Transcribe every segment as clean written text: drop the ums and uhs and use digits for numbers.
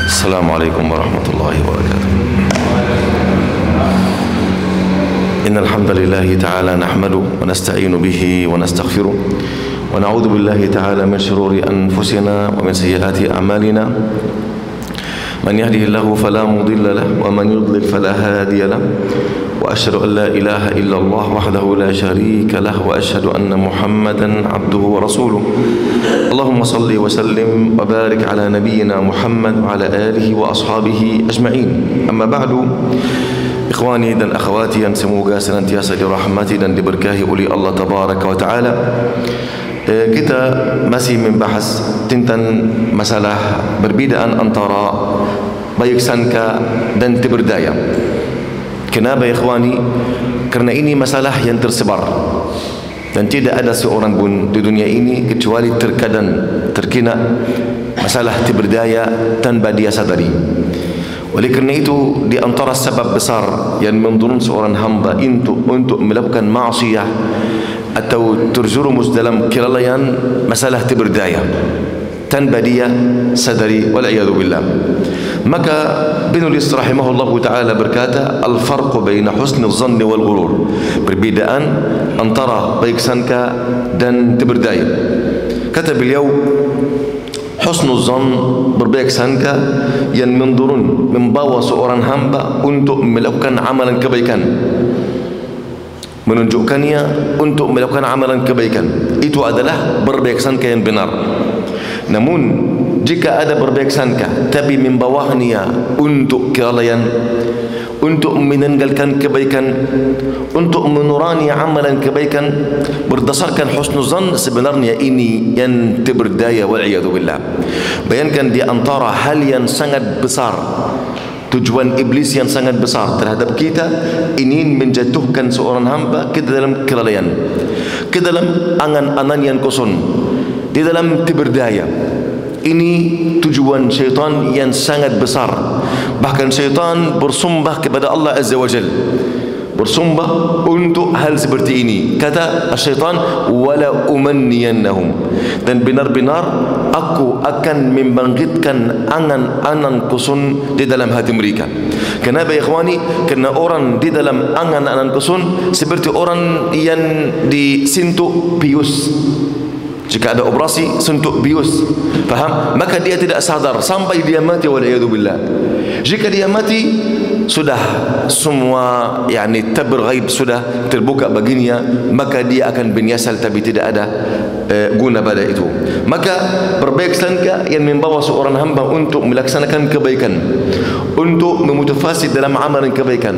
Assalamualaikum warahmatullahi wabarakatuh. Innal hamdalillah ta'ala nahmaduhu wa nasta'inu bihi wa nastaghfiruh wa na'udzu billahi ta'ala min shururi anfusina wa min sayyiati a'malina. Man yahdihillahu fala mudilla lahu wa man yudlil fala hadiya lahu. Wa asyhadu an la ilaha illallah wahdahu la syarika lahu wa asyhadu anna Muhammadan abduhu wa rasuluh. Allahumma salli wa sallim wa barik ala nabiyyina Muhammad wa ala alihi wa ashabihi ajma'in. Amma ba'du, ikhwani dan akhwati yang semoga senantiasa dirahmati dan diberkahi oleh Allah tabaraka wa taala. Kita masih membahas tentang masalah perbedaan antara baik sangka dan tiberdaya. Kenapa ikhwani? Karena ini masalah yang tersebar dan tidak ada seorang pun di dunia ini kecuali terkadang terkena masalah tiberdaya tanpa dia sadari. Oleh kerana itu, di antara sebab besar yang mendorong seorang hamba untuk melakukan maksiat atau terjerumus dalam kelalaian masalah tiberdaya tanpa dia sadari, wal'iyadu billah. Maka penulis rahimahullah ta'ala berkata, al-farqu baina husni zanni wal ghurur, perbedaan antara baik sangka dan tiberdaya. Kata beliau, husnul zan, berbaik sangka yang mendorong, membawa seorang hamba untuk melakukan amalan kebaikan, menunjukkannya untuk melakukan amalan kebaikan. Itu adalah berbaik sangka yang benar. Namun jika ada berbaik sangka tapi membawanya untuk kelalaian, untuk meninggalkan kebaikan, untuk menurani amalan kebaikan berdasarkan husnuzan, sebenarnya ini yang tiberdaya, wal'iyadu billah. Bayangkan di antara hal yang sangat besar, tujuan iblis yang sangat besar terhadap kita, ingin menjatuhkan seorang hamba ke dalam kelalaian, ke dalam angan-angan yang kosong, di dalam tiberdaya. Ini tujuan syaitan yang sangat besar. Bahkan syaitan bersumpah kepada Allah Azza wa Jal, bersumpah untuk hal seperti ini. Kata syaitan, wala umanniyannahum, dan benar-benar aku akan membangkitkan angan-angan kosong di dalam hati mereka. Kenapa ikhwani? Kerana orang di dalam angan-angan kosong seperti orang yang disentuh bius. Jika ada operasi sentuh bius, faham? Maka dia tidak sadar sampai dia mati, wal'iyadu billah. Jika dia mati, sudah semua tabir ghaib sudah terbuka baginya, maka dia akan binyasal tapi tidak ada guna pada itu. Maka berbaik sangka yang membawa seorang hamba untuk melaksanakan kebaikan, untuk memotivasi dalam amalan kebaikan.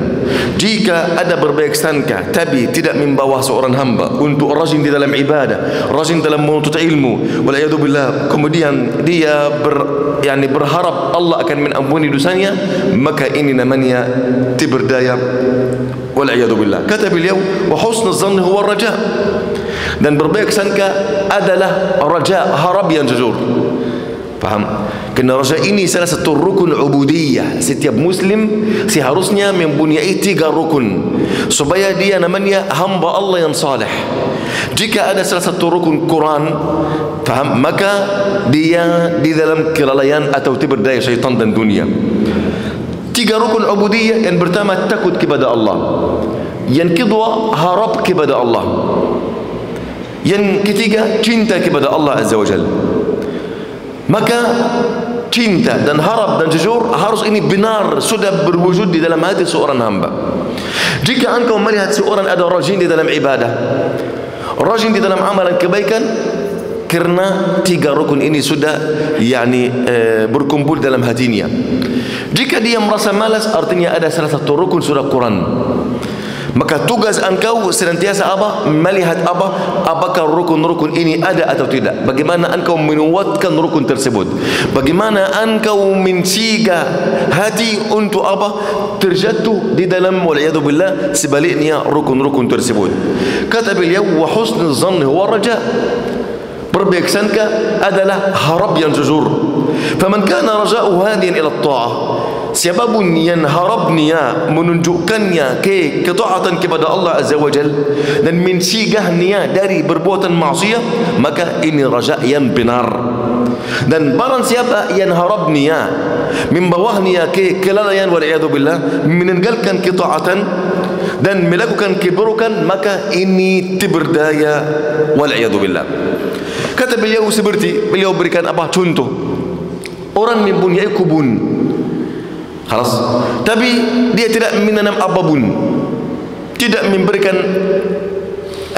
Jika ada berbaik sangka tapi tidak membawa seorang hamba untuk rajin di dalam ibadah, rajin dalam menuntut ilmu, wal'iyadu billah, kemudian dia berharap Allah akan mengampuni dosanya, maka ini namanya tiberdaya, wal'iyadu billah. Kata beliau, wa husnul zanni huwa raja, dan berbaik sangka adalah raja, harap yang jujur. Faham? Kerana raja ini salah satu rukun ubudiyah. Setiap muslim seharusnya mempunyai 3 rukun supaya dia namanya hamba Allah yang saleh. Jika ada salah satu rukun Quran, faham, maka dia di dalam kelalaian atau tiberdaya syaitan dan dunia. 3 rukun ubudiyah. Yang pertama, takut kepada Allah. Yang kedua, harap kepada Allah. Yang ketiga, cinta kepada Allah Azza wa Jal. Maka cinta dan harap dan jujur harus ini benar sudah berwujud di dalam hati seorang hamba. Jika engkau melihat seorang ada rajin di dalam ibadah, rajin di dalam amalan kebaikan, kerana 3 rukun ini sudah berkumpul dalam hatinya. Jika dia merasa malas, artinya ada salah satu rukun surah Quran. Maka tugas engkau senantiasa apa? Melihat apakah rukun-rukun ini ada atau tidak. Bagaimana engkau menguatkan rukun tersebut. Bagaimana engkau mencegah hati untuk apa? Terjatuh di dalam, wal'iyadu billah, sebaliknya rukun-rukun tersebut. Kata beliau, wa husnul zanni huwa raja, berbaik sangka adalah harap yang jujur. Faman kana raja'u hadiyan ila ta'ah, siapapun yang harap niat menunjukkannya ke ketaatan kepada Allah Azza wa Jal dan mencegah niat dari berbuatan maksiat, maka ini raja yang benar. Dan barang siapa yang harap niat membawah niat ke kelalaian wal'iyadu billah, meninggalkan ketaatan dan melakukan keburukan, maka ini tiberdaya wal'iyadu billah. Kata beliau, seperti beliau berikan apa contoh, orang mempunyai kebun, khalas, tapi dia tidak menanam apapun, tidak memberikan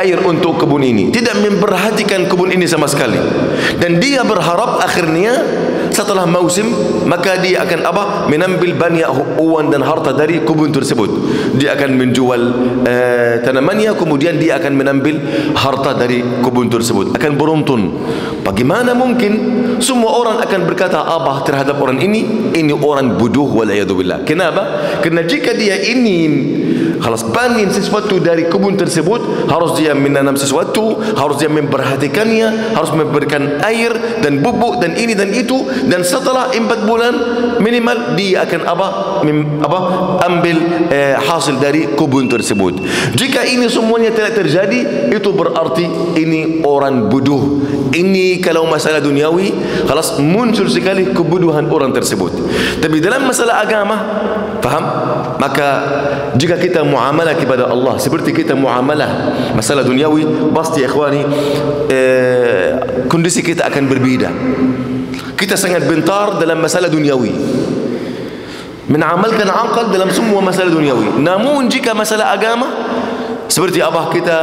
air untuk kebun ini, tidak memperhatikan kebun ini sama sekali, dan dia berharap akhirnya setelah musim maka dia akan apa, menambil banyak uang dan harta dari kebun tersebut. Dia akan menjual tanamannya, kemudian dia akan menambil harta dari kebun tersebut, akan beruntun. Bagaimana mungkin semua orang akan berkata apa terhadap orang ini orang bodoh wal'iyadzubillah. Kenapa? Karena jika dia ingin harus panen sesuatu dari kebun tersebut, harus dia menanam sesuatu, harus dia memperhatikannya, harus memberikan air dan pupuk dan ini dan itu, dan setelah 4 bulan minimal dia akan ambil hasil dari kebun tersebut. Jika ini semuanya tidak terjadi, itu berarti ini orang bodoh. Ini kalau masalah duniawi, halas muncul sekali kebodohan orang tersebut. Tapi dalam masalah agama, faham? Maka jika kita muamalah kepada Allah seperti kita muamalah masalah duniawi, pasti ikhwani kondisi kita akan berbeda. Kita sangat bentar dalam masalah duniawi, menamalkan akal dalam semua masalah duniawi. Namun jika masalah agama, seperti apa kita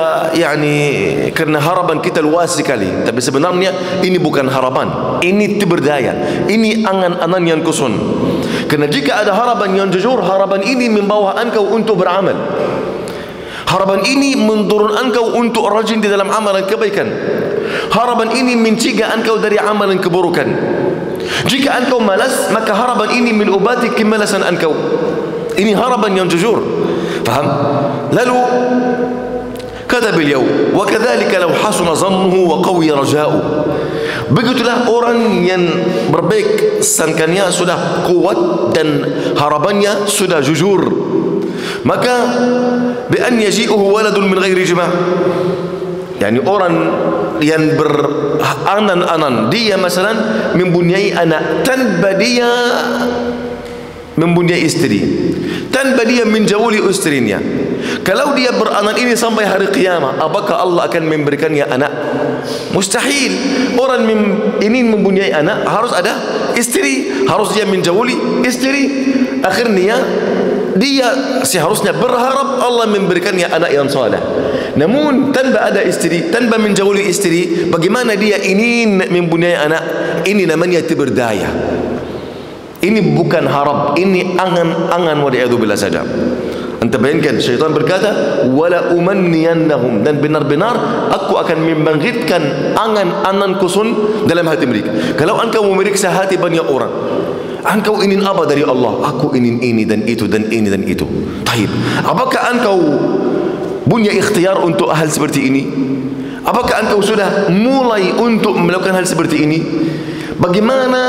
karena harapan kita luas sekali, tapi sebenarnya ini bukan harapan, ini tiberdaya, ini angan-angan yang kosong. Karena jika ada harapan yang jujur, harapan ini membawa engkau untuk beramal, harapan ini mendorong engkau untuk rajin di dalam amalan kebaikan, harapan ini mencegah engkau dari amalan keburukan. Jika engkau malas, maka harapan ini mengobati kemalasan engkau. Ini harapan yang jujur, faham? Lalu kata beliau, wa kadzalika law hasuna dhannuhu wa qawiya raja'u. Begitulah orang yang berbaik sangkanya sudah kuat dan harapannya sudah jujur, maka bi an yaji'uhu waladun min ghairi jima', orang yang beranan-anan, dia masalan mempunyai anak tanpa dia mempunyai istri, tanpa dia menjauhi istrinya. Kalau dia beranak ini sampai hari kiamat, apakah Allah akan memberikannya anak? Mustahil. Orang ini mempunyai anak harus ada istri, harus dia menjauhi istri. Akhirnya dia seharusnya berharap Allah memberikannya anak yang saleh. Namun tanpa ada istri, tanpa menjauhi istri, bagaimana dia ingin mempunyai anak? Ini namanya tiberdaya. Ini bukan harap, ini angan-angan wal'iyadzubillah saja. Anda bayangkan, syaitan berkata, wala umanniyannahum, dan benar-benar aku akan membangkitkan angan-angan kosong dalam hati mereka. Kalau engkau memeriksa hati banyak orang, engkau ingin apa dari Allah? Aku ingin ini dan itu dan ini dan itu. Taib, apakah engkau punya ikhtiar untuk hal seperti ini? Apakah engkau sudah mulai untuk melakukan hal seperti ini? Bagaimana,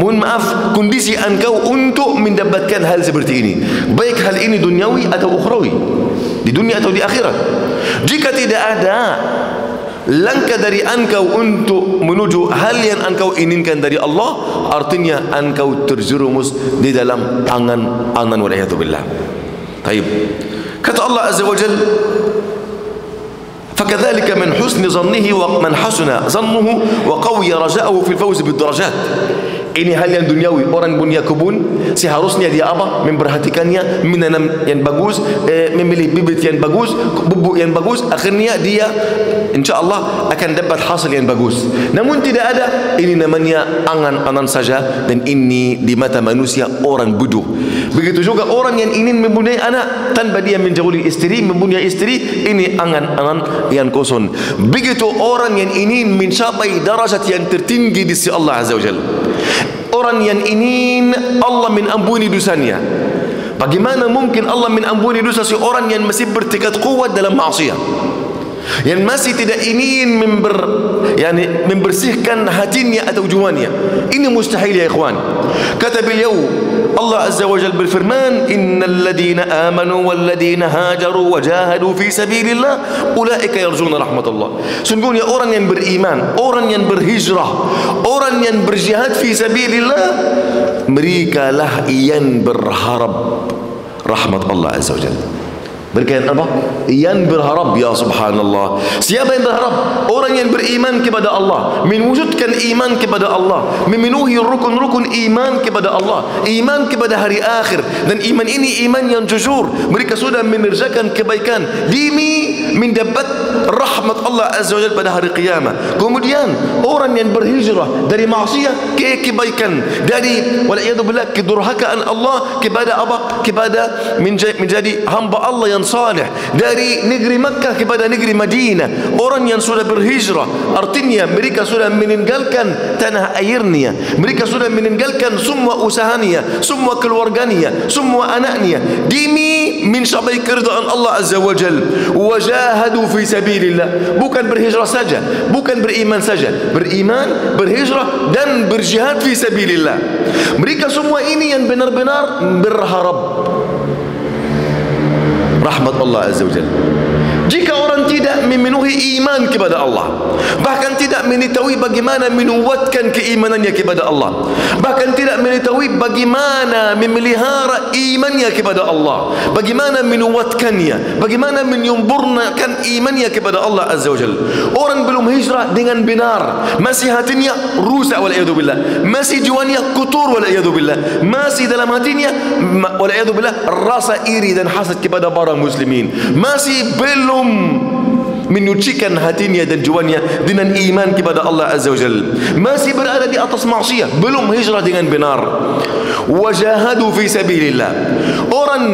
mohon maaf, kondisi engkau untuk mendapatkan hal seperti ini, baik hal ini duniawi atau ukhrawi, di dunia atau di akhirat? Jika tidak ada langkah dari engkau untuk menuju hal yang engkau inginkan dari Allah, artinya engkau terjerumus di dalam angan-angan wal'iyadzubillah. Taib. Kata Allah Azza wa Jalla, فكذلك من حسن ظنه ومن حسن ظنه وقوي رجاءه في الفوز بالدرجات. Ini hal yang duniawi. Orang punya kebun, seharusnya dia apa? Memperhatikannya, menanam yang bagus, memilih bibit yang bagus, bubuk yang bagus, akhirnya dia insyaallah akan dapat hasil yang bagus. Namun tidak ada, ini namanya angan-angan saja, dan ini di mata manusia orang bodoh. Begitu juga orang yang ingin mempunyai anak tanpa dia menjauhi istri, mempunyai istri, ini angan-angan yang kosong. Begitu orang yang ingin mencapai darajat yang tertinggi di sisi Allah Azza wa Jalla, orang yang ingin Allah mengampuni dosanya. Bagaimana mungkin Allah mengampuni dosa seorang yang masih bertekad kuat dalam maksiat? yang masih tidak ingin membersihkan hatinya atau jiwanya. Ini mustahil ya ikhwan. Kata beliau, Allah Azza wa Jalla berfirman, innal ladina amanu wal ladina hajaru wa jahadu fi sabilillah ulaika yarjuna rahmatullah. Sungguhnya orang yang beriman, orang yang berhijrah, orang yang berjihad fi sabilillah, mereka lah yang berharap rahmat Allah Azza wa Jalla. Mereka yang apa? Yang berharap, ya subhanallah. Siapa yang berharap? Orang yang beriman kepada Allah, mewujudkan iman kepada Allah, memenuhi rukun-rukun iman kepada Allah, iman kepada hari akhir. Dan iman ini iman yang jujur. Mereka sudah mengerjakan kebaikan demi mendapat rahmat Allah Azza wa Jalla pada hari qiyamah. Kemudian orang yang berhijrah dari maksiat ke kebaikan, dari waliyadzubillah kedurhakaan Allah kepada apa? Kepada menjadi hamba Allah yang saleh, dari negeri Makkah kepada negeri Madinah. Orang yang sudah berhijrah, artinya mereka sudah meninggalkan tanah airnya, mereka sudah meninggalkan semua usahanya, semua keluarganya, semua anaknya, demi mencapai keridhaan Allah Azza wa Jalla. Wajahadu fi sabilillah, bukan berhijrah saja, bukan beriman saja, beriman, berhijrah dan berjihad fi sabilillah. Mereka semua ini yang benar-benar berharap rahmat Allah Azza wa Jalla. Jika orang tidak memenuhi iman kepada Allah, bahkan tidak mengetahui bagaimana menguatkan keimanannya kepada Allah, bahkan tidak mengetahui bagaimana memelihara imannya kepada Allah, bagaimana menguatkannya, bagaimana menyempurnakan imannya kepada Allah Azza wa Jalla. Orang belum hijrah dengan benar, masih hatinya rusak waliyadzubillah, masih jiwanya kotor waliyadzubillah, masih dalam hatinya waliyadzubillah rasa iri dan hasad kepada para muslimin, masih belum menyucikan hatinya dan jiwanya dengan iman kepada Allah Azza wa Jalla, masih berada di atas maksiat, belum hijrah dengan benar. Wajahadu fi sabilillah, orang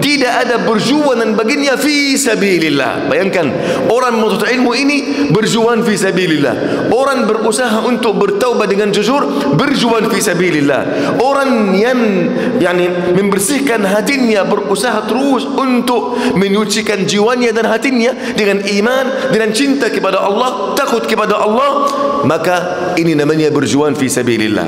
tidak ada perjuangan baginya fi sabilillah. Bayangkan, orang menuntut ilmu ini berjuang fi sabilillah, orang berusaha untuk bertaubat dengan jujur, berjuang fi sabilillah, orang yang membersihkan hatinya, berusaha terus untuk menyucikan jiwanya dan hatinya dengan iman, dengan cinta kepada Allah, takut kepada Allah, maka ini namanya berjuang fi sabilillah.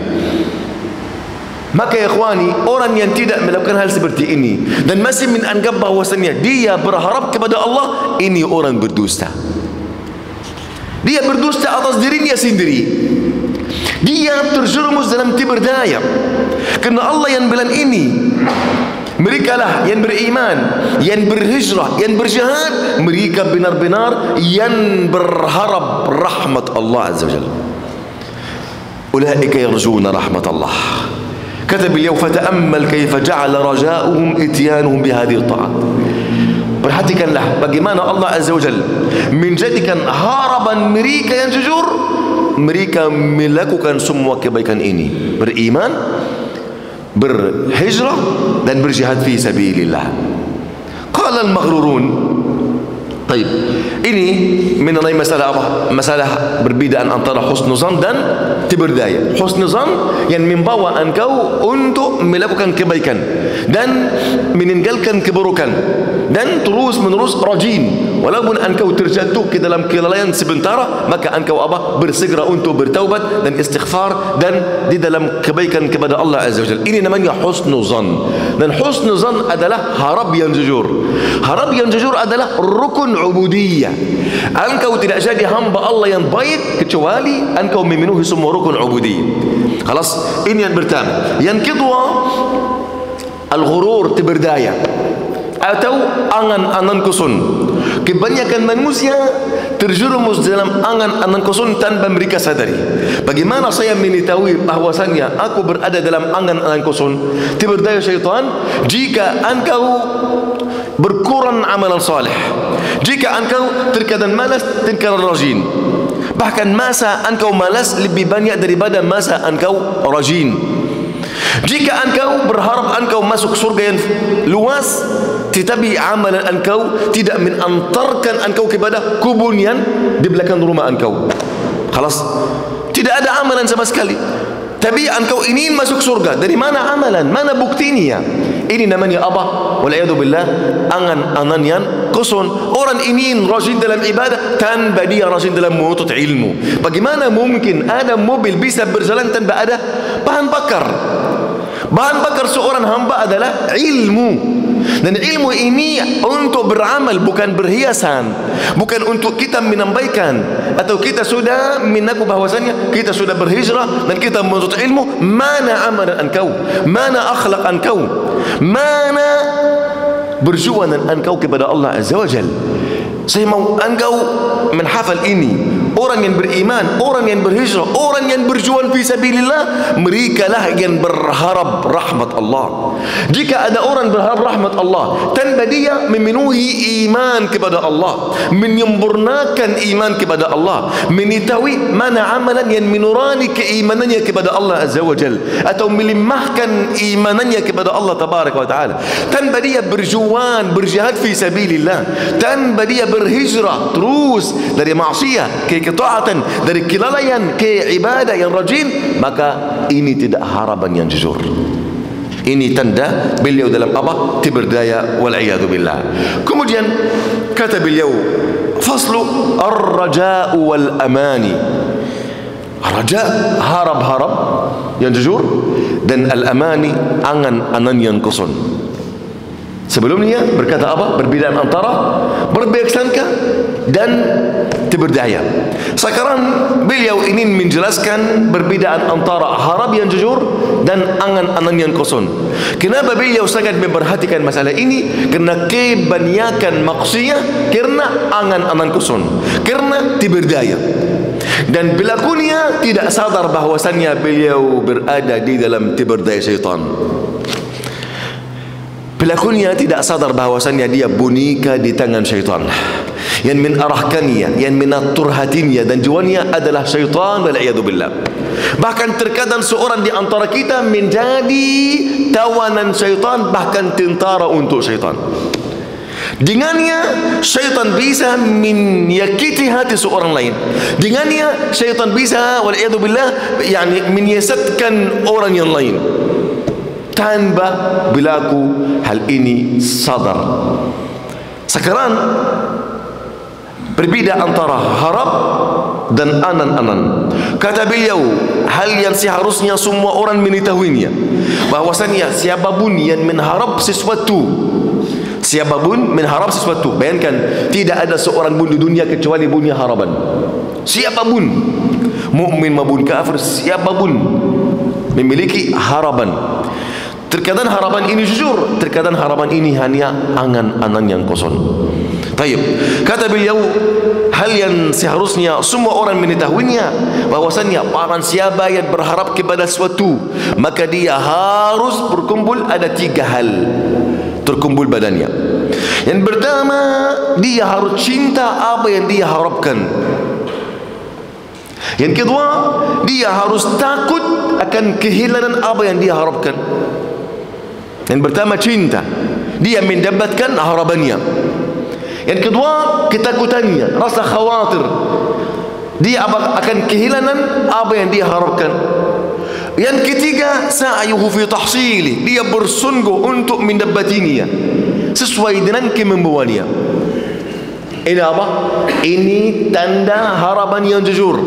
Maka ya ikhwani, orang yang tidak melakukan hal seperti ini dan masih menganggap bahwasanya dia berharap kepada Allah, ini orang berdusta. Dia berdusta atas dirinya sendiri. Dia terjerumus dalam tiber daya. Karena Allah yang bilang ini, mereka lah yang beriman, yang berhijrah, yang berjihad, mereka benar-benar yang berharap rahmat Allah Azza wa Jalla. Ulaika yarjuna rahmat Allah. Kata beliau, fata'ammal kaifa ja'ala raja'uhum ityanuhum bihadhihi ta'at. Perhatikanlah bagaimana Allah Azza wa Jalla menjadikan harapan mereka yang jujur, mereka melakukan semua kebaikan ini, beriman, berhijrah dan berjihad fi sabilillah. Qala al-maghrurun. Baik, ini mengenai masalah apa? Masalah perbedaan antara husnuzan dan tiberdaya. Husnuzan yang membawa engkau untuk melakukan kebaikan dan meninggalkan keburukan dan terus menerus rajin. Walaupun engkau terjatuh ke dalam kelalaian sebentar, maka engkau apa? Bersegera untuk bertaubat dan istighfar dan di dalam kebaikan kepada Allah Azza wa Jalla. Ini namanya husnuzan. Dan husnuzan adalah harap yang jujur. Harap yang jujur adalah rukun ubudiyah. Engkau tidak jadi hamba Allah yang baik kecuali engkau memenuhi semua rukun ubudiyah. Khalas, ini yang pertama. Yang kedua, al-ghurur, tiberdaya atau angan-angan kusun. Kebanyakan manusia terjerumus dalam angan-angan kusun tanpa mereka sadari. Bagaimana saya mengetahui bahwasannya aku berada dalam angan-angan kusun? Tiberdaya syaitan, jika engkau berkurang amalan saleh, jika engkau terkadang malas, terkadang rajin, bahkan masa engkau malas lebih banyak daripada masa engkau rajin. Jika engkau berharap engkau masuk surga yang luas, tetapi amalan engkau tidak mengantarkan engkau kepada kubur yang di belakang rumah engkau, khalas, tidak ada amalan sama sekali. tapi engkau ingin masuk surga. Dari mana amalan? Mana buktinya? Ini namanya apa? Wal'iyadu billah, angan-angan yang kosong. Orang ingin rajin dalam ibadah tanpa dia rajin dalam menuntut ilmu. Bagaimana mungkin ada mobil bisa berjalan tanpa ada bahan bakar? Bahan bakar seorang hamba adalah ilmu. Dan ilmu ini untuk beramal, bukan berhiasan, bukan untuk kita menambahkan atau kita sudah mengaku bahwasanya kita sudah berhijrah dan kita menuntut ilmu. Mana amalan engkau? Mana akhlak engkau? Mana berjuangan engkau kepada Allah Azza wa Jal? Saya mau engkau menghafal ini. Orang yang beriman, orang yang berhijrah, orang yang berjuang fi sabilillah, mereka lah yang berharap rahmat Allah. Jika ada orang berharap rahmat Allah tanpa dia memenuhi iman kepada Allah, menyempurnakan iman kepada Allah, mengetahui mana amalan yang menurani keimanannya kepada Allah Azza wa Jal, atau melemahkan imanannya kepada Allah Tabaraka wa Ta'ala, tanpa dia berjuang, berjihad fi sabilillah, tanpa dia berhijrah terus dari maksiat ke ketaatan, dari kelalaian ke ibadah yang rajin, maka ini tidak harapan yang jujur. Ini tanda beliau dalam apa? Tiberdaya wal'iyadu billah. Kemudian kata beliau, faslu ar-raja'u wal-amani. Raja, harap-harap yang jujur, dan al-amani, angan-angan yang kosong. Sebelumnya berkata apa? Perbedaan antara berbaik sangka dan tiberdaya. Sekarang beliau ingin menjelaskan perbedaan antara harap yang jujur dan angan-angan yang kosong. Kenapa beliau sangat memperhatikan masalah ini? Karena kebanyakan maksiat karena angan-angan kosong, karena tiberdaya. Dan pelakunya tidak sadar bahwasannya beliau berada di dalam tiberdaya syaitan. Pelakunya tidak sadar bahwasannya dia boneka di tangan syaitan. Yang menarahkannya, yang menatur hatinya dan jiwanya adalah syaitan, wal'iyadu billah. Bahkan terkadang seorang di antara kita menjadi tawanan syaitan, bahkan tentara untuk syaitan. Dengannya syaitan bisa menyakiti hati seorang lain. Dengannya syaitan bisa, wal'iyadu billah, yani menyesatkan orang yang lain tanpa berlaku hal ini sadar. Sekarang berbeda antara harap dan anan-anan. Kata beliau, hal yang seharusnya semua orang mengetahuinya, bahwasanya siapapun yang mengharap sesuatu, siapapun mengharap sesuatu, bayangkan tidak ada seorang pun di dunia kecuali punya harapan. Siapapun, mukmin maupun kafir, siapapun memiliki harapan. Terkadang harapan ini jujur, terkadang harapan ini hanya angan-angan yang kosong. Taib. Kata beliau, hal yang seharusnya semua orang mengetahuinya, bahwasannya barang siapa yang berharap kepada sesuatu, maka dia harus berkumpul ada 3 hal terkumpul badannya. Yang pertama, dia harus cinta apa yang dia harapkan. Yang kedua, dia harus takut akan kehilangan apa yang dia harapkan. Yang pertama cinta, dia mendapatkan harapannya. Yang kedua ketakutannya, rasa khawatir, dia akan kehilangan apa yang dia harapkan. Yang ketiga sa'yuhu fi tahsili, dia bersungguh untuk mendapatinya sesuai dengan kemampuannya. Ini apa? Ini tanda harapan yang jujur.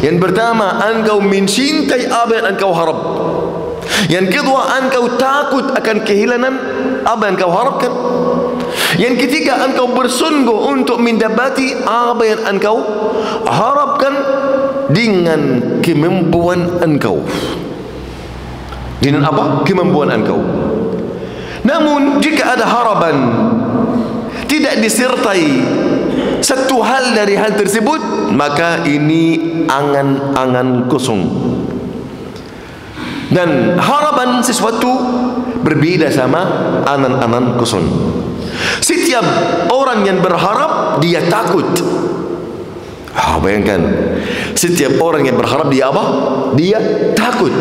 Yang pertama, engkau mencintai apa yang engkau harap. Yang kedua, engkau takut akan kehilangan apa yang engkau harapkan. Yang ketiga, engkau bersungguh untuk mendapati apa yang engkau harapkan dengan kemampuan engkau. Dengan apa? Kemampuan engkau. Namun jika ada harapan tidak disertai satu hal dari hal tersebut, maka ini angan-angan kosong. Dan harapan sesuatu berbeda sama angan-angan kosong. Setiap orang yang berharap dia takut. Bayangkan, setiap orang yang berharap dia apa? Dia takut.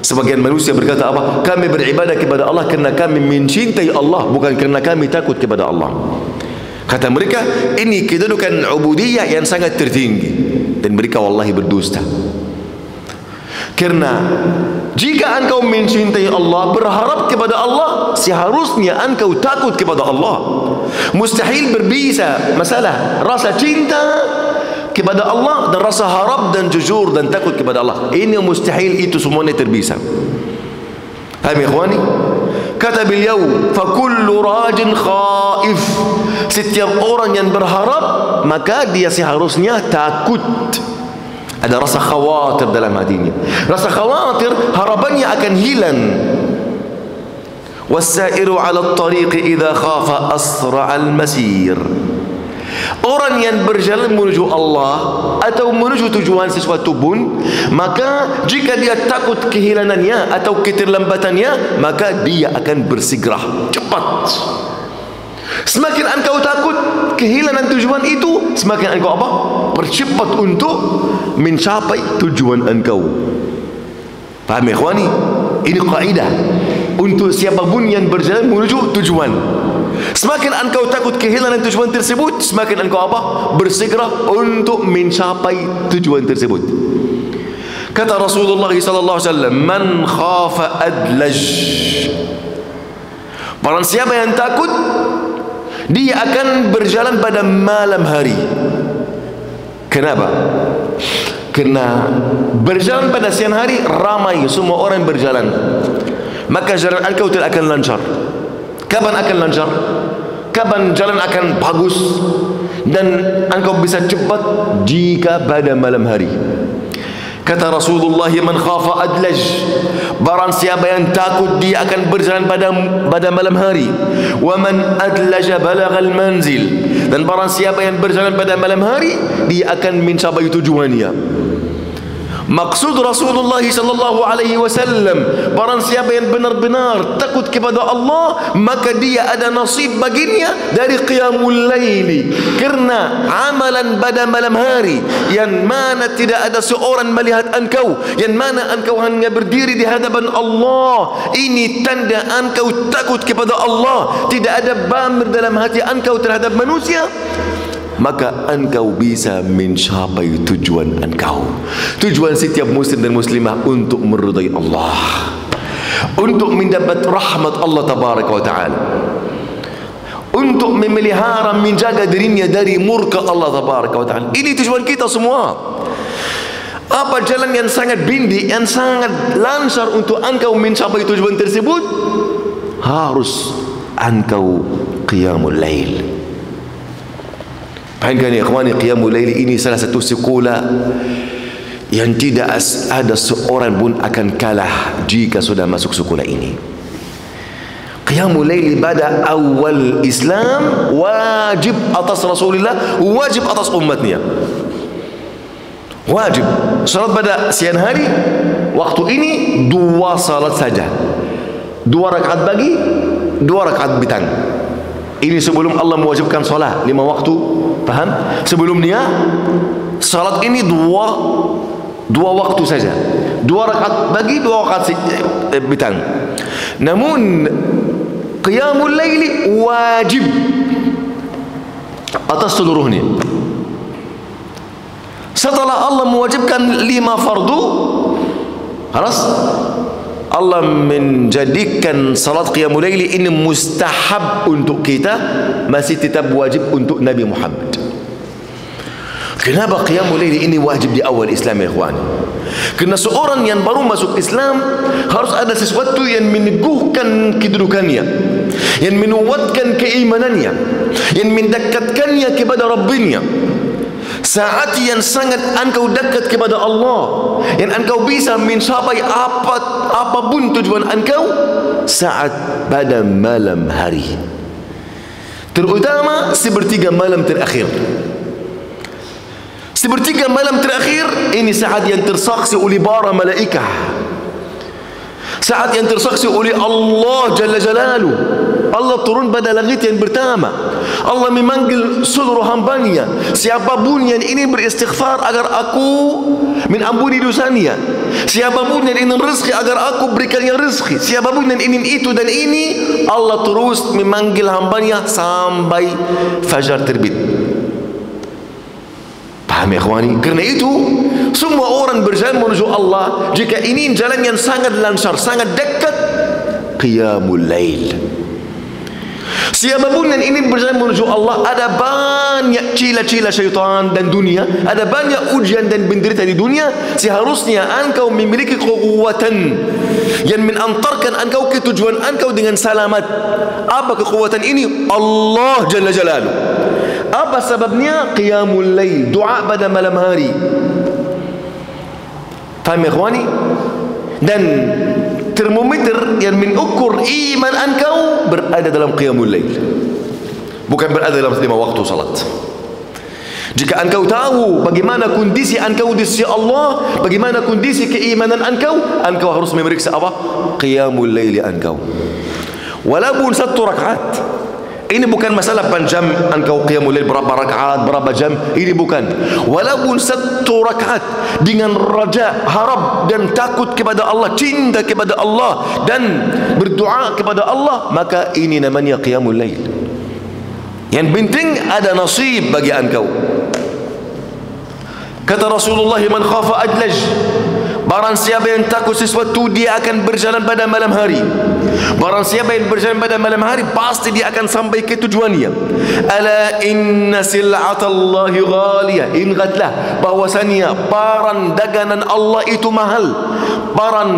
Sebagian manusia berkata apa? Kami beribadah kepada Allah karena kami mencintai Allah, bukan karena kami takut kepada Allah. Kata mereka, ini kedudukan ubudiyah yang sangat tertinggi, dan mereka wallahi berdusta. Karena jika engkau mencintai Allah, berharap kepada Allah, seharusnya engkau takut kepada Allah. Mustahil berbisa masalah rasa cinta kepada Allah dan rasa harap dan jujur dan takut kepada Allah. Ini mustahil, itu semuanya terbisa. Paham ya ikhwani? Kata beliau, fakullu rajin khaif. Setiap orang yang berharap, maka dia seharusnya takut. Ada rasa khawatir dalam hatinya. Rasa khawatir, harapannya akan hilang. Wassairu ala at-tariqi idza khafa asra'al masir. Orang yang berjalan menuju Allah atau menuju tujuan sesuatu pun, maka jika dia takut kehilangannya atau keterlambatannya, maka dia akan bersegera cepat. Semakin engkau takut kehilangan tujuan itu, semakin engkau apa? Bercepat untuk mencapai tujuan engkau. Paham ya ikhwani? Ini kaidah untuk siapapun yang berjalan menuju tujuan. Semakin engkau takut kehilangan tujuan tersebut, semakin engkau apa? Bersegera untuk mencapai tujuan tersebut. Kata Rasulullah sallallahu alaihi wasallam, "Man khafa adlaj." Barang siapa yang takut, dia akan berjalan pada malam hari. Kenapa? Karena berjalan pada siang hari ramai, semua orang berjalan, maka jalan engkau tidak akan lancar. Kapan akan lancar? Kapan jalan akan bagus dan engkau bisa cepat? Jika pada malam hari. Kata Rasulullah, man khafa adlaj. Barang siapa yang takut, dia akan berjalan pada malam hari. Wa man adlaja balagal manzil. Dan barang siapa yang berjalan pada malam hari, dia akan mencapai tujuannya. Maksud Rasulullah sallallahu alaihi wasallam, barang siapa yang benar-benar takut kepada Allah, maka dia ada nasib baginya dari qiyamul laili. Karena amalan pada malam hari yang mana tidak ada seorang melihat engkau, yang mana engkau hanya berdiri di hadapan Allah, ini tanda engkau takut kepada Allah. Tidak ada bamir dalam hati engkau terhadap manusia, maka engkau bisa mencapai tujuan engkau. Tujuan setiap muslim dan muslimah untuk meridai Allah, untuk mendapat rahmat Allah tabaraka wa ta'ala, untuk memelihara, menjaga dirinya dari murka Allah tabaraka wa ta'ala. Ini tujuan kita semua. Apa jalan yang sangat bindi, yang sangat lancar untuk engkau mencapai tujuan tersebut? Harus engkau qiyamul lail. Bahkan ya ikhwani, qiyamul lail ini salah satu sekolah yang tidak ada seorang pun akan kalah jika sudah masuk sekolah ini. Qiyamul lail pada awal Islam wajib atas Rasulullah, wajib atas umatnya. Wajib. Salat pada siang hari, waktu ini 2 salat saja. 2 rakaat pagi, 2 rakaat petang. Ini sebelum Allah mewajibkan salat 5 waktu. Paham? Sebelumnya salat ini 2 waktu saja. 2 rakaat pagi, 2 rakaat petang. Namun qiyamul laili wajib atas seluruhnya. Setelah Allah mewajibkan 5 fardu, harus Allah menjadikan salat qiyamul laili ini mustahab untuk kita, masih tetap wajib untuk Nabi Muhammad. Kenapa qiyamul laili ini wajib di awal Islam ya ikhwan? Karena seorang yang baru masuk Islam harus ada sesuatu yang meneguhkan kedudukannya, yang menguatkan keimanannya, yang mendekatkannya kepada Rabbnya. Saat yang sangat engkau dekat kepada Allah, yang engkau bisa mencapai apapun tujuan engkau, saat pada malam hari, terutama sepertiga malam terakhir. Sepertiga malam terakhir ini saat yang tersaksi oleh para malaikat, saat yang tersaksi oleh Allah Jalla Jalaluh. Allah turun pada langit yang pertama. Allah memanggil seluruh hambanya, siapapun yang ini beristighfar agar aku mengampuni dosanya, siapapun yang ingin rezeki agar aku berikannya rezeki, siapapun yang ingin itu dan ini, Allah terus memanggil hambanya sampai fajar terbit. Paham ya ikhwani? Karena itu semua orang berjalan menuju Allah. Jika ini jalan yang sangat lancar, sangat dekat, qiyamul lail. Siapapun yang ini berjalan menuju Allah, ada banyak cila-cila syaitan dan dunia, ada banyak ujian dan penderita di dunia. Seharusnya engkau memiliki kekuatan yang mengantarkan engkau ke tujuan engkau dengan selamat. Apa kekuatan ini? Allah Jalla Jalaluh. Apa sebabnya? Qiyamul lail, doa pada malam hari. Faham ya ikhwani? Dan termometer yang mengukur iman engkau berada dalam qiyamul lail, bukan berada dalam 5 waktu salat. Jika engkau tahu bagaimana kondisi engkau di sisi Allah, bagaimana kondisi keimanan engkau, engkau harus memeriksa apa? Qiyamul lail engkau. Walaupun 1 rakaat. Ini bukan masalah panjang engkau qiyamul lail berapa rakaat, berapa jam. Ini bukan. Walaupun 1 rakaat dengan raja, harap dan takut kepada Allah, cinta kepada Allah dan berdoa kepada Allah, maka ini namanya qiyamul lail. Yang penting ada nasib bagi engkau. Kata Rasulullah, man khafa adlaj, barang siapa yang takut sesuatu, dia akan berjalan pada malam hari. Barang siapa yang berjalan pada malam hari, pasti dia akan sampai ke tujuannya. Ala inna sil'atallahi ghaliyah. Ingatlah bahwasanya barang dagangan Allah itu mahal. Barang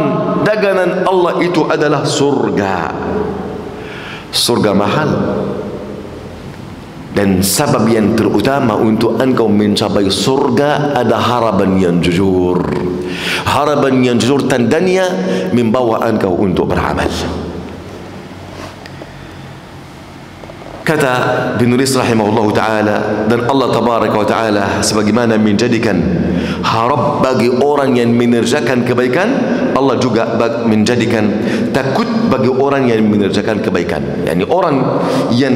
dagangan Allah itu adalah surga. Surga mahal. Dan sebab yang terutama untuk engkau mencapai surga ada harapan yang jujur. Harapan yang jujur tandanya membawa engkau untuk beramal. Kata penulis rahimahullah ta'ala, dan Allah tabaraka wa ta'ala sebagaimana menjadikan harap bagi orang yang mengerjakan kebaikan, Allah juga menjadikan takut bagi orang yang mengerjakan kebaikan. Yani orang yang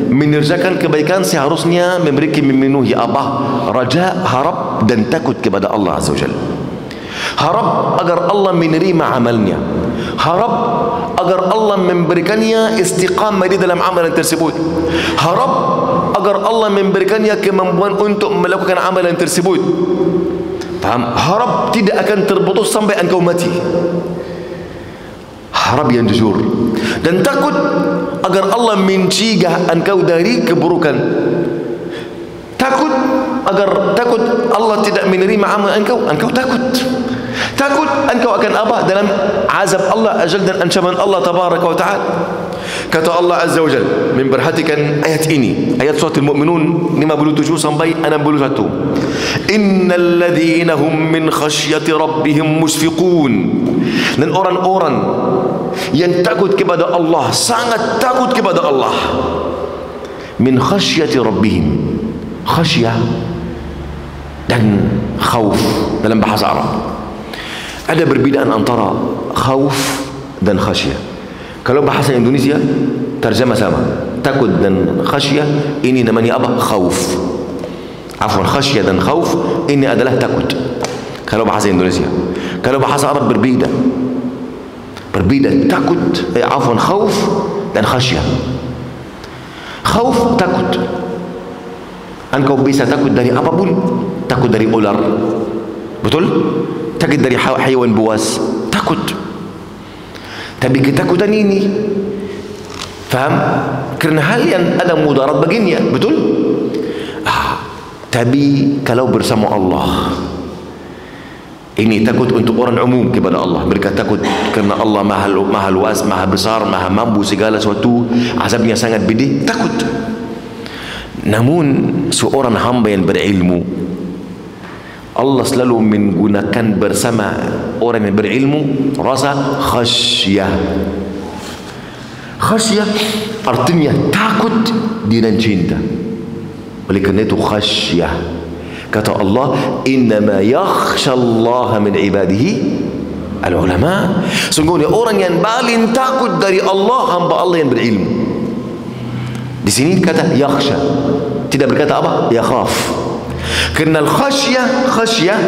mengerjakan kebaikan seharusnya memiliki memenuhi apa? Raja, harap dan takut kepada Allah Azza wa Jalla. Harap agar Allah menerima amalnya, harap agar Allah memberikannya istiqamah di dalam amalan tersebut, harap agar Allah memberikannya kemampuan untuk melakukan amalan tersebut. Faham? Harap tidak akan terputus sampai engkau mati. Harap yang jujur. Dan takut agar Allah mencegah engkau dari keburukan. Takut Allah tidak menerima amal engkau, engkau takut. Takut engkau akan apa? Dalam azab Allah azal dan ancaman Allah tabaraka wa ta'ala. Kata Allah azza wa jalla, memperhatikan ayat ini, ayat surat Al-Mu'minun 57 sampai 61. Innal ladzina hum min khasyati rabbihim musfiqun. Dan orang-orang yang takut kepada Allah, sangat takut kepada Allah. Min khasyati rabbihim. Khasyah dan khauf dalam bahasa Arab. Ada perbedaan antara khauf dan khasyah. Kalau bahasa Indonesia terjemah sama, takut dan khasyah, ini namanya apa? Khauf. Afwan, khasyah dan khauf ini adalah takut kalau bahasa Indonesia. Kalau bahasa Arab berbeda. Berbeda takut, afwan, khauf dan khasyah. Khauf takut. Engkau bisa takut dari apapun. Takut dari ular, betul? Takut dari haiwan buas, takut. Tapi ketakutan ini, faham? Kerana hal yang ada mudarat baginya, betul? Tapi kalau bersama Allah, ini takut untuk orang umum kepada Allah. Mereka takut kerana Allah maha luas, maha besar, maha mampu segala sesuatu. Azabnya sangat pedih, takut. Namun seorang hamba yang berilmu, Allah selalu menggunakan bersama orang yang berilmu rasa khasyah. Khasyah artinya takut dengan cinta. Oleh kerana itu khasyah. Kata Allah, innama yakhshallaha min ibadihi al-ulama. Sungguhnya orang yang paling takut dari Allah, hamba Allah yang berilmu. Di sini kata yakhsha, tidak berkata apa? Yakhaf. Kerana khasyah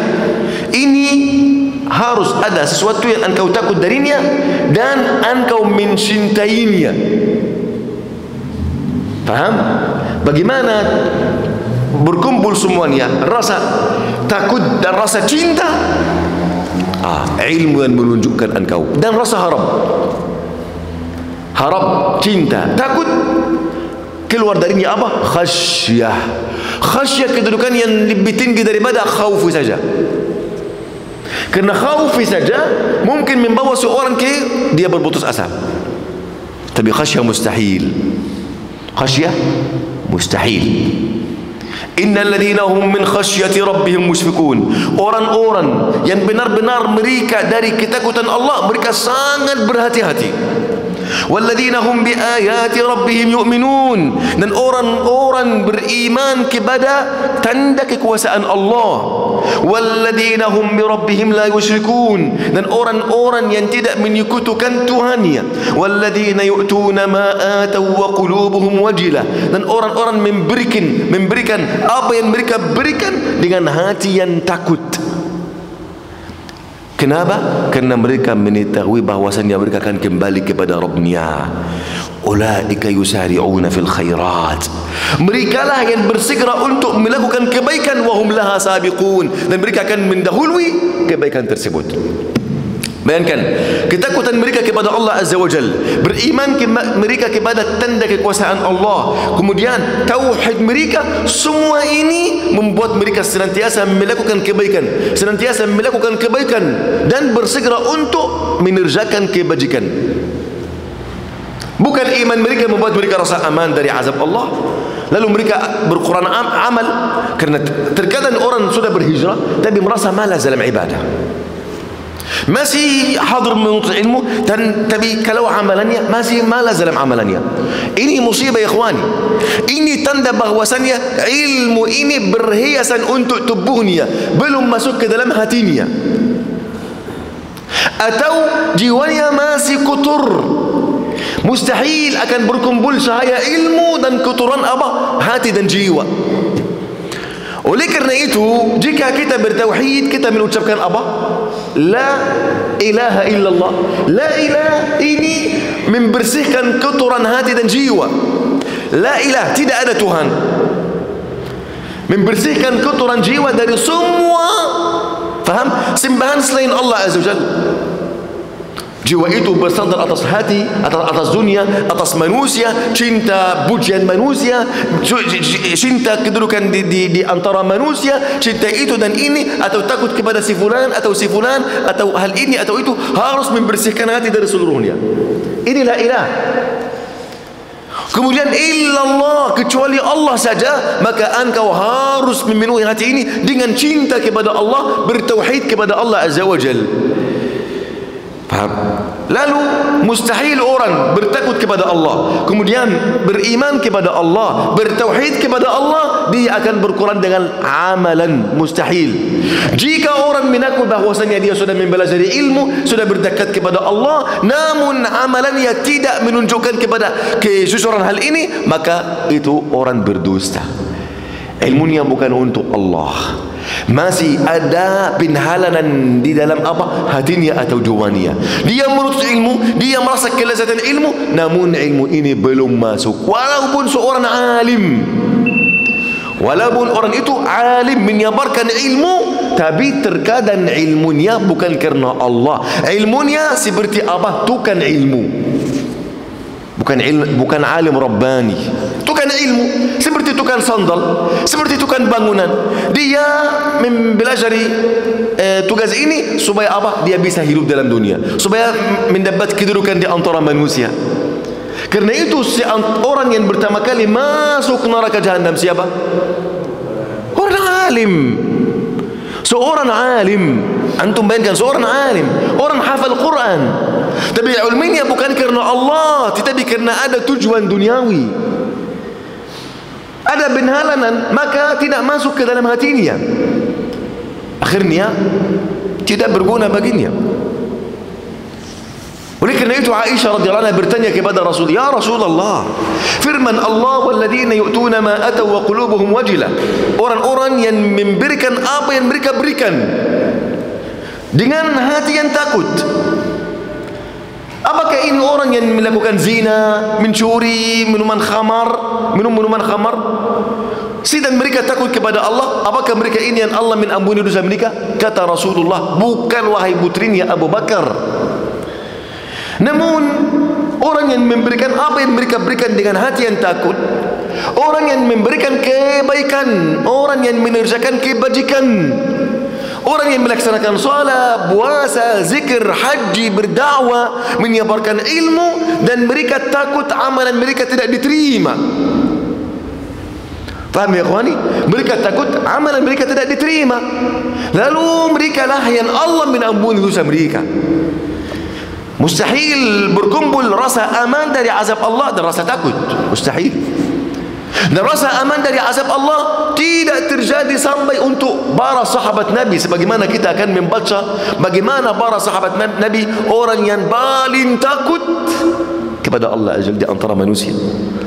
ini harus ada sesuatu yang engkau takut darinya dan engkau mencintainya. Faham? Bagaimana berkumpul semuanya? Rasa takut dan rasa cinta, ilmu yang menunjukkan engkau. Dan rasa harap, cinta, takut, keluar darinya apa? Khasyah. Khasyah kedudukan yang lebih tinggi daripada khaufu saja. Karena khaufi saja mungkin membawa seorang ke dia berputus asa. Tapi khasyah mustahil. Khasyah mustahil. Innal ladzina hum min khasyati rabbihim musyfiqun. Orang-orang yang benar-benar mereka dari ketakutan Allah, mereka sangat berhati-hati. Walladzina hum biayati rabbihim yu'minun. Dan orang-orang beriman kepada tanda kekuasaan Allah. Walladzina hum bi rabbihim la yusyrikun. Dan orang-orang yang tidak menyekutukan Tuhannya. Walladzina yu'tuna ma ataw wa qulubuhum wajilah. Dan orang-orang memberikan apa yang mereka berikan dengan hati yang takut. Kenapa? Karena mereka mengetahui bahwasannya mereka akan kembali kepada Rabbnya. Ulaika yusari'una fil khairat. Mereka lah yang bersegera untuk melakukan kebaikan, wahum laha sabiqun. Dan mereka akan mendahului kebaikan tersebut. Bayangkan ketakutan mereka kepada Allah Azza wa Jal, beriman mereka kepada tanda kekuasaan Allah, kemudian tauhid mereka, semua ini membuat mereka senantiasa melakukan kebaikan, dan bersegera untuk mengerjakan kebajikan. Bukan iman mereka membuat mereka rasa aman dari azab Allah, lalu mereka berkurang amal. Karena terkadang orang sudah berhijrah tapi merasa malas dalam ibadah, masih hadir menuntut ilmu, dan tapi kalau amalannya masih malas dalam amalannya. Ini musibah ya ikhwani. Ini tanda bahwasannya ilmu ini berhiasan untuk tubuhnya, belum masuk ke dalam hatinya, atau jiwanya masih kotor. Mustahil akan berkumpul cahaya ilmu dan kotoran apa? Hati dan jiwa. Oleh kerana itu, jika kita bertauhid, kita mengucapkan apa? La ilaha illallah. La ilaha ini membersihkan kotoran hati dan jiwa. La ilaha, tidak ada Tuhan. Membersihkan kotoran jiwa dari semua, faham? Sembahan selain Allah Azza wa Jalla. Jiwa itu bersandar atas hati, atas dunia, atas manusia, cinta pujian manusia, cinta kedudukan di antara manusia, cinta itu dan ini, atau takut kepada si fulan atau hal ini atau itu, harus membersihkan hati dari seluruhnya. Inilah ilah. Kemudian illallah, kecuali Allah saja, maka engkau harus memenuhi hati ini dengan cinta kepada Allah, bertauhid kepada Allah Azza wa Jalla. Faham? Lalu mustahil orang bertakut kepada Allah, kemudian beriman kepada Allah, bertauhid kepada Allah, dia akan berkurang dengan amalan. Mustahil. Jika orang mengaku bahwasanya dia sudah mempelajari ilmu, sudah berdekat kepada Allah, namun amalannya tidak menunjukkan kepada kejujuran hal ini, maka itu orang berdusta. Ilmunya bukan untuk Allah, masih ada penhalanan di dalam apa? Hatinya atau jiwanya. Dia menuntut ilmu, dia merasa kelezatan ilmu, namun ilmu ini belum masuk. Walaupun seorang alim, walaupun orang itu alim menyabarkan ilmu, tapi terkadang ilmunya bukan karena Allah. Ilmunya seperti apa? Tukang ilmu, bukan alim rabbani. Tukang ilmu seperti tukang sandal, seperti tukang bangunan. Dia mempelajari tugas ini supaya apa? Dia bisa hidup dalam dunia, supaya mendapat kedudukan di antara manusia. Karena itu orang yang pertama kali masuk neraka jahanam siapa? Orang alim. Seorang alim. Antum bayangkan seorang alim, orang hafal Quran, tapi ilmunya bukan karena Allah, tetapi karena ada tujuan duniawi, ada penhalanan, maka tidak masuk ke dalam hatinya, akhirnya tidak berguna baginya. Oleh kerana itu Aisyah radhiyallahu anha bertanya kepada Rasul, ya Rasulullah, firman Allah, walladzina yu'tuna ma ataw wa qulubuhum wajilah, orang-orang yang memberikan apa yang mereka berikan dengan hati yang takut. Apakah ini orang yang melakukan zina, mencuri, minum minuman khamar? Sedang mereka takut kepada Allah. Apakah mereka ini yang Allah mengampuni dosa mereka? Kata Rasulullah, bukan wahai putrinya Abu Bakar. Namun orang yang memberikan apa yang mereka berikan dengan hati yang takut, orang yang memberikan kebaikan, orang yang mengerjakan kebajikan, orang yang melaksanakan salat, puasa, zikir, haji, berdakwah, menyebarkan ilmu, dan mereka takut amalan mereka tidak diterima. Faham ya ikhwani? Mereka takut amalan mereka tidak diterima. Lalu mereka lah yang Allah mengampuni dosa mereka. Mustahil berkumpul rasa aman dari azab Allah dan rasa takut. Mustahil. Dan rasa aman dari azab Allah tidak terjadi sampai untuk para sahabat Nabi. Sebagaimana kita akan membaca bagaimana para sahabat Nabi orang yang paling takut kepada Allah Azza wa Jalla di antara manusia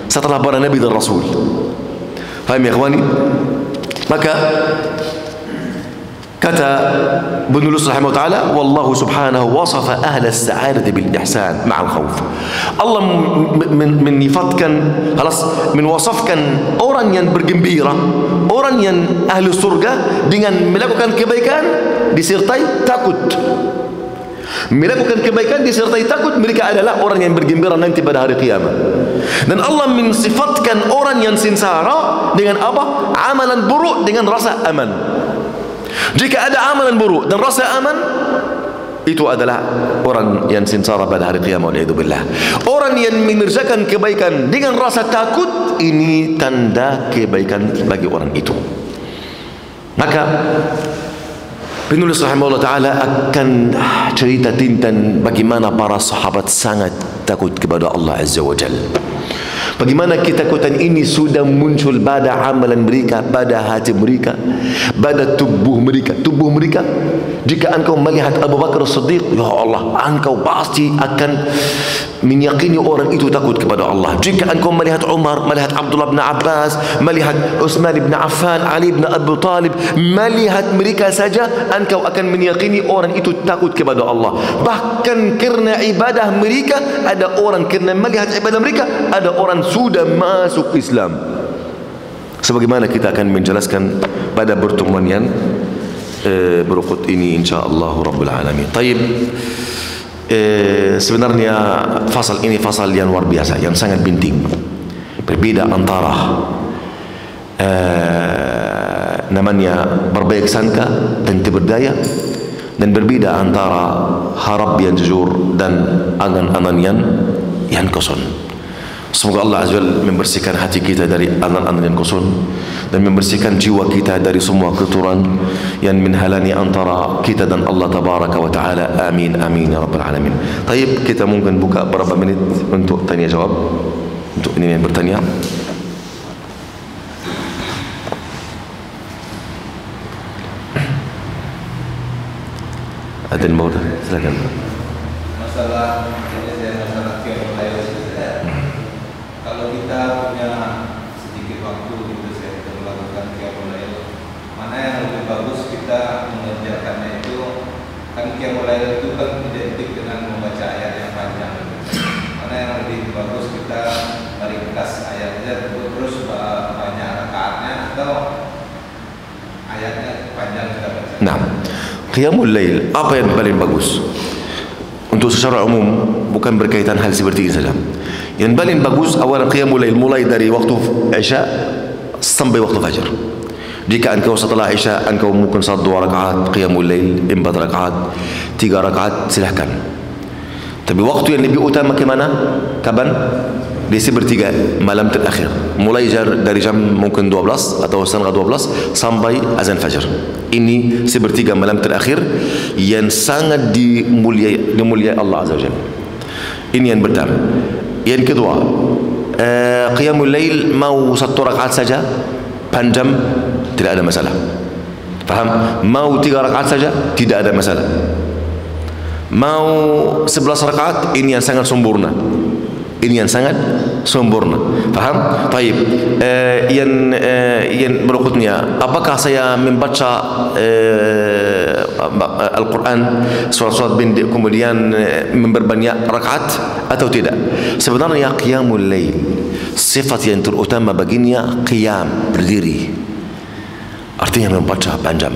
setelah para Nabi dan Rasul. Faham ya ikhwani? Maka kata penulis rahimahullah ta'ala, wallahu subhanahu wasafa ahla as-sa'adati bil ihsan ma'al khawf. Allah menwasafkan orang yang bergembira, orang yang ahli surga dengan melakukan kebaikan disertai takut. Melakukan kebaikan disertai takut, mereka adalah orang yang bergembira nanti pada hari kiamat. Dan Allah mensifatkan orang yang sengsara dengan apa? Amalan buruk dengan rasa aman. Jika ada amalan buruk dan rasa aman, itu adalah orang yang sengsara pada hari kiamat. Waliyadzubillah. Orang yang mengerjakan kebaikan dengan rasa takut, ini tanda kebaikan bagi orang itu. Maka penulis rahimahullah ta'ala akan cerita tentang bagaimana para sahabat sangat takut kepada Allah Azza wa Jalla. Bagaimana ketakutan ini sudah muncul pada amalan mereka, pada hati mereka, pada tubuh mereka. Tubuh mereka, jika engkau melihat Abu Bakar As-Siddiq, ya Allah, engkau pasti akan meyakini orang itu takut kepada Allah. Jika engkau melihat Umar, melihat Abdullah bin Abbas, melihat Utsman bin Affan, Ali bin Abi Talib, melihat mereka saja engkau akan meyakini orang itu takut kepada Allah. Bahkan kerana ibadah mereka, ada orang kerana melihat ibadah mereka, ada orang sudah masuk Islam. Sebagaimana kita akan menjelaskan pada pertemuan yang berikut ini insyaallah rabbul alamin. Taib. Sebenarnya fasal ini fasal yang luar biasa, yang sangat penting. Berbeda antara namanya berbaik sangka dan berdaya, dan berbeda antara harap yang jujur dan angan-angan yang kosong. Semoga Allah Azza wa Jalla membersihkan hati kita dari angan-angan yang kosong dan membersihkan jiwa kita dari semua kotoran yang menghalangi antara kita dan Allah Tabaraka wa Ta'ala. Amin amin ya rabbal alamin. Baik, kita mungkin buka beberapa menit untuk tanya jawab untuk ini yang bertanya. Ada yang mau, silakan. Masalah kalau kita punya sedikit waktu gitu saya kita melakukan qiyamul lail, mana yang lebih bagus kita mengerjakannya itu? Kan qiyamul lail itu kan identik dengan membaca ayat yang panjang. Mana yang lebih bagus kita meringkas ayatnya terus banyak rakaatnya, atau ayatnya panjang kita baca? Nah, qiyamul lail apa yang paling bagus? Untuk secara umum, bukan berkaitan hal seperti ini saja. Yang paling bagus awal qiyamul lail mulai dari waktu Isya sampai waktu Fajar. Jika engkau setelah Isya engkau mungkin 1-2 rakaat qiyamul lail, 4 rakaat, 3 rakaat, silahkan. Tapi waktu yang lebih utama kemana? Kapan? Di sepertiga malam terakhir. Mulai dari jam mungkin 12 atau setengah 12 sampai azan Fajar. Ini sepertiga malam terakhir yang sangat dimuliai Allah Azza wa Jalla. Ini yang pertama. Yang kedua, qiyamul lail mau 1 rakaat saja panjang, tidak ada masalah. Faham? Mau 3 rakaat saja tidak ada masalah. Mau 11 rakaat, ini yang sangat sempurna. Ini yang sangat sempurna. Faham? Baik. Yang berikutnya, apakah saya membaca Al-Quran, surat-surat pendek, kemudian memperbanyak rakaat atau tidak? Sebenarnya qiyamul lail, sifat yang terutama baginya qiyam, berdiri, artinya membaca panjang.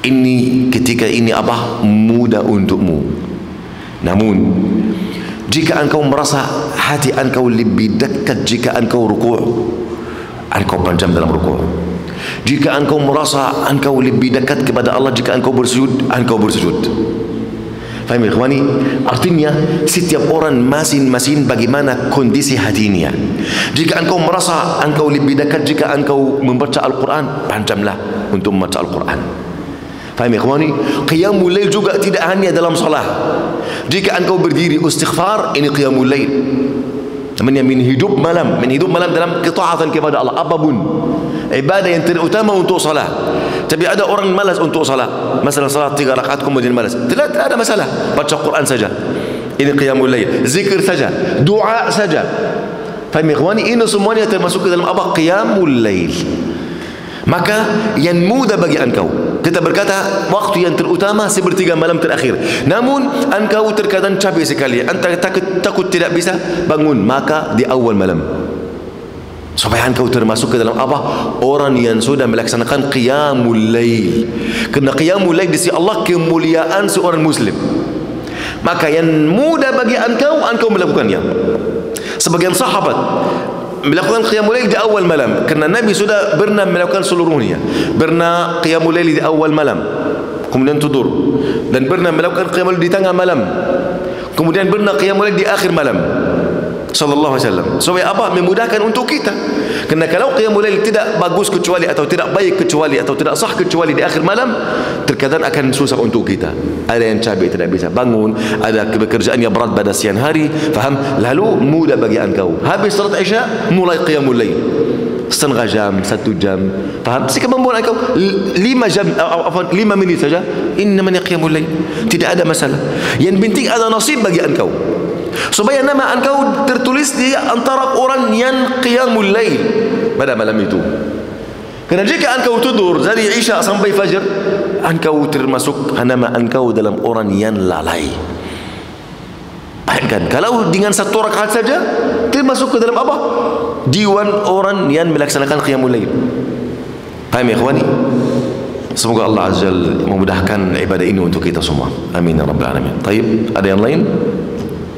Ini ketika ini apa? Mudah untukmu. Namun jika engkau merasa hati engkau lebih dekat jika engkau rukuk, engkau panjang dalam rukuk. Jika engkau merasa engkau lebih dekat kepada Allah jika engkau bersujud, engkau bersujud. Faham ya ikhwani? Artinya setiap orang masing-masing bagaimana kondisi hatinya. Jika engkau merasa engkau lebih dekat jika engkau membaca Al-Quran, panjanglah untuk membaca Al-Quran. Faham ya ikhwani? Qiyamul lail juga tidak hanya dalam salah. Jika engkau berdiri istighfar, ini qiyamul lail. Namanya min hidup malam dalam ketaatan kepada Allah, apapun ibadah yang terutama untuk salat. Tapi ada orang malas untuk salat, masalah salat 3 rakaat kemudian malas. Tidak ada masalah, baca Quran saja, ini qiyamul lail. Zikir saja, doa saja. Faham ikhwani? Ini semuanya termasuk ke dalam apa? Qiyamul lail. Maka yang mudah bagi engkau, kita berkata waktu yang terutama sepertiga malam terakhir. Namun engkau terkadang capek sekali, anda takut tidak bisa bangun, maka di awal malam, supaya engkau termasuk ke dalam apa? Orang yang sudah melaksanakan qiyamul lail. Kerana qiyamul lail di sisi Allah kemuliaan seorang muslim. Maka yang mudah bagi engkau melakukannya. Sebagian sahabat melakukan qiyamul lail di awal malam kerana Nabi sudah pernah melakukan seluruhnya. Pernah qiyamul lail di awal malam, kemudian tidur, dan pernah melakukan qiyamul lail di tengah malam, kemudian pernah qiyamul lail di akhir malam, sallallahu alaihi wasallam. Supaya apa? Memudahkan untuk kita. Kerana kalau qiyamul lail tidak bagus kecuali, atau tidak baik kecuali, atau tidak sah kecuali di akhir malam, terkadang akan susah untuk kita. Ada yang capek tidak bisa bangun, ada pekerjaan yang berat pada siang hari, faham? Lalu mudah bagi engkau habis salat Isya mulai qiyamul lail, setengah jam, 1 jam, faham? Sekemampuan engkau 5 jam, 5 minit saja, ini namanya qiyamul lail. Tidak ada masalah. Yang penting ada nasib bagi engkau, supaya nama engkau tertulis di antara orang yang qiyamul lail pada malam itu. Kerana jika engkau tidur dari Isya sampai Fajr, engkau termasuk nama engkau dalam orang yang lalai. Bayangkan kalau dengan 1 rakaat saja termasuk ke dalam apa? Diwan orang yang melaksanakan qiyamul lail. Paham ya ikhwani? Semoga Allah Azza wa Jalla memudahkan ibadah ini untuk kita semua. Amin ya rabbal alamin. Baik, ada yang lain?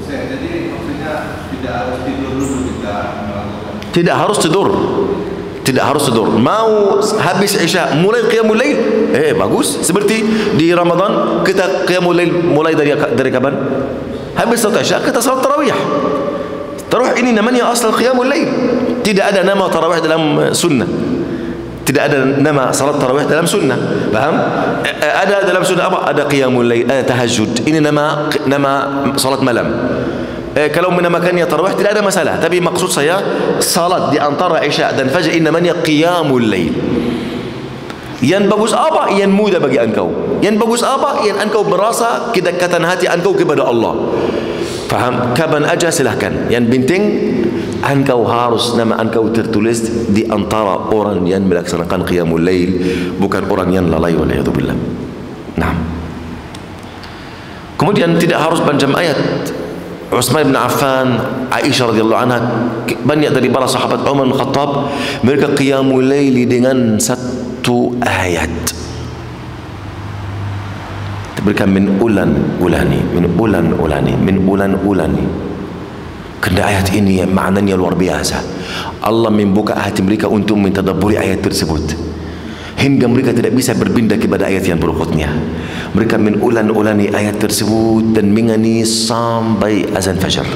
Jadi maksudnya tidak harus tidur dulu kita melakukan. Tidak harus tidur. Tidak harus tidur. Mau habis Isya mulai qiyamul lail, bagus. Seperti di Ramadan kita qiyamul lail mulai dari kapan? Habis salat Isya kita salat tarawih. Tarawih ini namanya asal qiyamul lail. Tidak ada nama tarawih dalam sunnah. Tidak ada nama salat tarawih dalam sunnah. Paham? Ada dalam sunnah apa? Ada qiyamul lail, ada tahajud. Ini nama salat malam. Kalau menamakannya tarawih tidak ada masalah. Tapi maksud saya salat di antara Isya dan Fajr ini namanya qiyamul lail. Yang bagus apa? Yang mudah bagi engkau. Yang bagus apa? Yang engkau berasa kedekatan hati engkau kepada Allah. Faham? Kapan aja silahkan. Yang penting engkau harus nama engkau tertulis di antara orang yang melaksanakan qiyamul lail, bukan orang yang lalai waliyadzubillah. Nah, kemudian tidak harus panjang ayat. Utsman bin Affan, Aisyah radhiyallahu anha, banyak dari para sahabat Umar bin Khattab, mereka qiyamul lail dengan 1 ayat. Mereka min ulan-ulani. Kerana ayat ini maknanya luar biasa. Allah membuka hati mereka untuk mentadabburi ayat tersebut hingga mereka tidak bisa berpindah kepada ayat yang berikutnya. Mereka min ulan-ulani ayat tersebut dan mengani sampai azan fajar.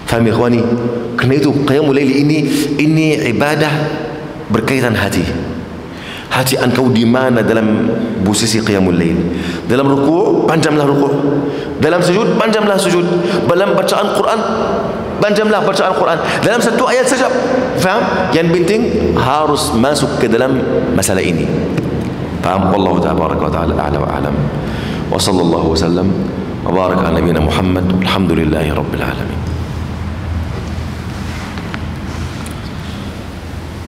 Faham ya ikhwani? Kerana itu qiyamul lail ini ibadah berkaitan hati. Hati engkau di mana dalam posisi qiyamul lail? Dalam rukuk, panjanglah rukuk. Dalam sujud, panjanglah sujud. Dalam bacaan Quran, panjanglah bacaan Quran. Dalam 1 ayat saja. Faham? Yang penting harus masuk ke dalam masalah ini. Faham? Wallahu tabaraka wa ta'ala a'la wa a'lam. Wa sallallahu wa sallam wa baraka ala nabiyina Muhammad. Alhamdulillahi rabbil alamin.